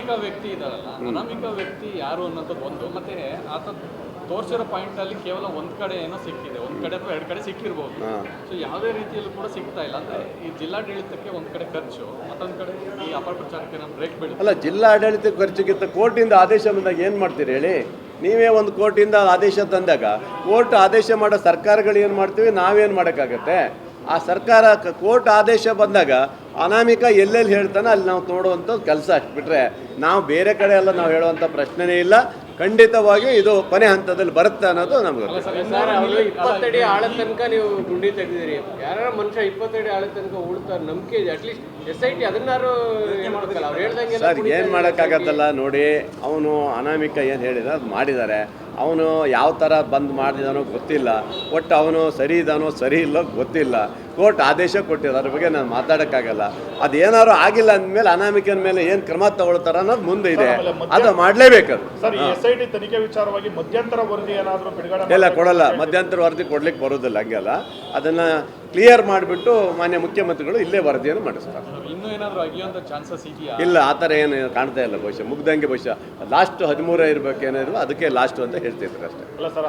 ಅನಾಮಿಕ ವ್ಯಕ್ತಿ ಇದಾರಲ್ಲ, ಅನಾಮಿಕ ವ್ಯಕ್ತಿ ಯಾರು ಅನ್ನೋದು ಒಂದು, ಮತ್ತೆ ಆತ ತೋರಿಸಿರೋ ಪಾಯಿಂಟ್ ಅಲ್ಲಿ ಕೇವಲ ಒಂದ್ ಕಡೆ ಏನೋ ಸಿಕ್ಕಿದೆ, ಒಂದ್ ಕಡೆ ಅಥವಾ 2 ಕಡೆ ಸಿಕ್ಕಿರ್ಬೋದು. ಸೊ ಯಾವುದೇ ರೀತಿಯಲ್ಲೂ ಕೂಡ ಸಿಗ್ತಾ ಇಲ್ಲ. ಅಂದ್ರೆ ಈ ಜಿಲ್ಲಾಡಳಿತಕ್ಕೆ ಒಂದ್ ಕಡೆ ಖರ್ಚು, ಮತ್ತೊಂದ್ ಕಡೆ ಈ ಅಪಪ್ರಚಾರಕ್ಕೆ ನಾವು ಬ್ರೇಕ್ ಬೀಳುತ್ತೆ. ಅಲ್ಲ, ಜಿಲ್ಲಾಡಳಿತ ಖರ್ಚಿಗಿಂತ ಕೋರ್ಟಿಂದ ಆದೇಶ ಬಂದಾಗ ಏನು ಮಾಡ್ತೀರಿ ಹೇಳಿ? ನೀವೇ ಒಂದು ಕೋರ್ಟಿಂದ ಆದೇಶ ತಂದಾಗ ಕೋರ್ಟ್ ಆದೇಶ ಮಾಡೋ ಸರ್ಕಾರಗಳು ಏನು ಮಾಡ್ತೀವಿ, ನಾವೇನು ಮಾಡೋಕ್ಕಾಗತ್ತೆ? ಆ ಸರ್ಕಾರ ಕೋರ್ಟ್ ಆದೇಶ ಬಂದಾಗ ಅನಾಮಿಕ ಎಲ್ಲೆಲ್ಲಿ ಹೇಳ್ತಾನೆ ಅಲ್ಲಿ ನಾವು ನೋಡುವಂಥ ಕೆಲಸ ಅಷ್ಟು ಬಿಟ್ಟರೆ ನಾವು ಬೇರೆ ಕಡೆ ಎಲ್ಲ ನಾವು ಹೇಳುವಂಥ ಪ್ರಶ್ನೆನೇ ಇಲ್ಲ. ಖಂಡಿತವಾಗಿಯೂ ಇದು ಕೊನೆ ಹಂತದಲ್ಲಿ ಬರುತ್ತೆ ಅನ್ನೋದು ನಮ್ಗೆ. 20 ಅಡಿ ಆಳ ತನಕ ನೀವು ಗುಂಡಿ ತೆಗೆದಿರಿ. ಯಾರು ಮನುಷ್ಯ 20 ಅಡಿ ಆಳ ತನಕ ಉಳ್ತಾರೆ ನಂಬಿಕೆ ಇದೆ. ಅಟ್ಲೀಸ್ಟ್ SIT ಅದನ್ನಾರು ಮಾಡ್ಬೇಕಲ್ಲ, ಅವ್ರು ಹೇಳ್ದಂಗೆ. ಸರ್, ಏನು ಮಾಡೋಕ್ಕಾಗತ್ತಲ್ಲ ನೋಡಿ. ಅವನು ಅನಾಮಿಕ ಏನು ಹೇಳಿದ ಅದು ಮಾಡಿದ್ದಾರೆ. ಅವನು ಯಾವ ಥರ ಬಂದ್ ಮಾಡಿದಾನೋ ಗೊತ್ತಿಲ್ಲ. ಒಟ್ಟು ಅವನು ಸರಿ ಇದ್ದಾನೋ ಸರಿ ಇಲ್ಲೋ ಗೊತ್ತಿಲ್ಲ. ಕೋರ್ಟ್ ಆದೇಶ ಕೊಟ್ಟಿದ್ದಾರೆ, ಅದ್ರ ಬಗ್ಗೆ ನಾನು ಮಾತಾಡೋಕ್ಕಾಗಲ್ಲ. ಅದೇನಾದ್ರು ಆಗಿಲ್ಲ ಅಂದಮೇಲೆ ಅನಾಮಿಕನ ಮೇಲೆ ಏನು ಕ್ರಮ ತಗೊಳ್ತಾರ ಅನ್ನೋದು ಮುಂದೆ ಇದೆ, ಅದು ಮಾಡಲೇಬೇಕದು. ಸರ್, ಈ SIT ತನಿಖೆ ವಿಚಾರವಾಗಿ ಮಧ್ಯಂತರ ವರದಿ ಏನಾದರೂ ಬಿಡುಗಡೆ ಇಲ್ಲ, ಕೊಡಲ್ಲ. ಮಧ್ಯಂತರ ವರದಿ ಕೊಡ್ಲಿಕ್ಕೆ ಬರೋದಿಲ್ಲ, ಹಂಗೆಲ್ಲ. ಅದನ್ನು ಕ್ಲಿಯರ್ ಮಾಡಿಬಿಟ್ಟು ಮಾನ್ಯ ಮುಖ್ಯಮಂತ್ರಿಗಳು ಇಲ್ಲೇ ವರದಿಯನ್ನು ಮಾಡಿಸ್ತಾರೆ. ಇನ್ನೂ ಏನಾದರೂ ಅಗಿಯುವಂಥ ಚಾನ್ಸಸ್ ಇದೆಯಾ? ಇಲ್ಲ, ಆ ಥರ ಏನು ಕಾಣ್ತಾ ಇಲ್ಲ. ಬಹುಶಃ ಮುಗ್ದಂಗೆ ಬಹುಶಃ ಲಾಸ್ಟ್ 13 ಇರಬೇಕೇನಾದ್ರು, ಅದಕ್ಕೆ ಲಾಸ್ಟು ಅಂತ ಹೇಳ್ತಿದ್ರು ಅಷ್ಟೇ. ಅಲ್ಲ ಸರ್.